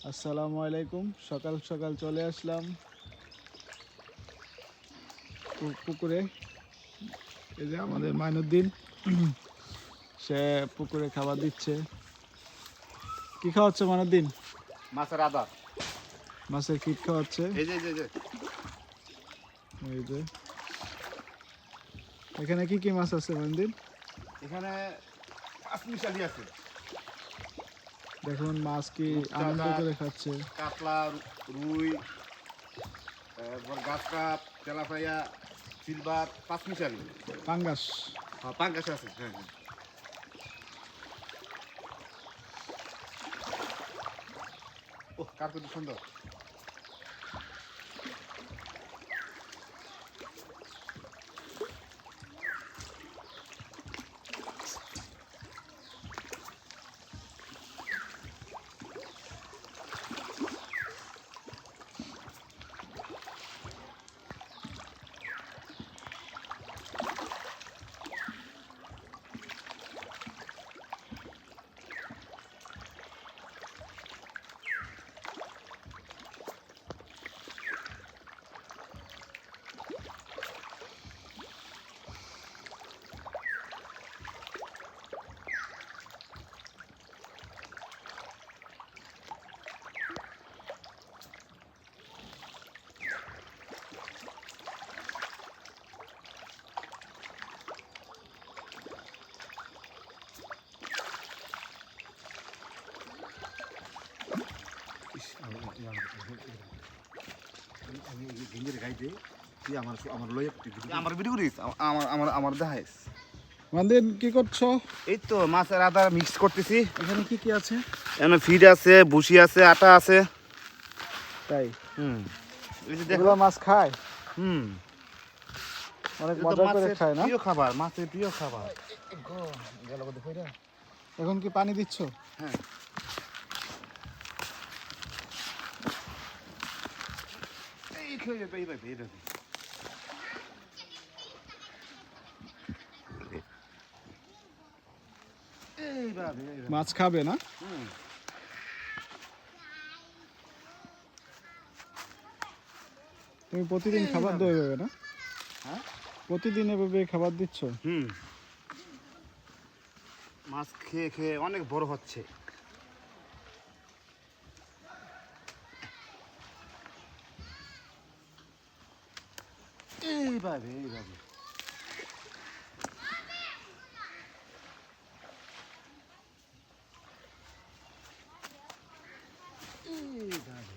আসসালামু আলাইকুম। সকাল সকাল চলে আসলাম পুকুরে। এই যে আমাদের মাইনুদ্দিন, সে পুকুরে খাবার দিচ্ছে। কি খাওয়াচ্ছে মাইনুদ্দিন? মাছের আদা। মাছের ফিট খাওয়াচ্ছে। এই যে এই যে এই যে এখানে কি কি মাছ আছে মাইনুদ্দিন? এখানে পাঁচ মিশালি আছে। দেখুন মাছ কি আনন্দ করে খাচ্ছে। কাতলা, রুই, তারপর গাছ কাপ, তেলাপাইয়া, সিলভার, পাঁচ মিশালি। পাঙ্গাস। হ্যাঁ, পাঙ্গাস আছে। হ্যাঁ হ্যাঁ। ও কার কত সুন্দর। আমার ভিডিও করিস, আমার দেখাইস। মাইনুদ্দিন কি করছো? এই তো মাছের আদা মিক্স করতেছি। এখানে কি কি আছে? এখানে ফিড আছে, ভুসি আছে, আটা আছে। তাই হুম, এই যে এগুলো দেখো। মাছ খায়? হুম, অনেক এটা তো মজা করে মাছের খায় না? প্রিয় খাবার, মাছের প্রিয় খাবার। এখন কি পানি দিচ্ছ? হ্যাঁ, মাছ খাবে না? তুমি প্রতিদিন খাবার দেবে এভাবে না? হ্যাঁ, প্রতিদিন এভাবে খাবার দিচ্ছ? হুম। মাছ খেয়ে খেয়ে অনেক বড় হচ্ছে। এইভাবে এইভাবে এইভাবে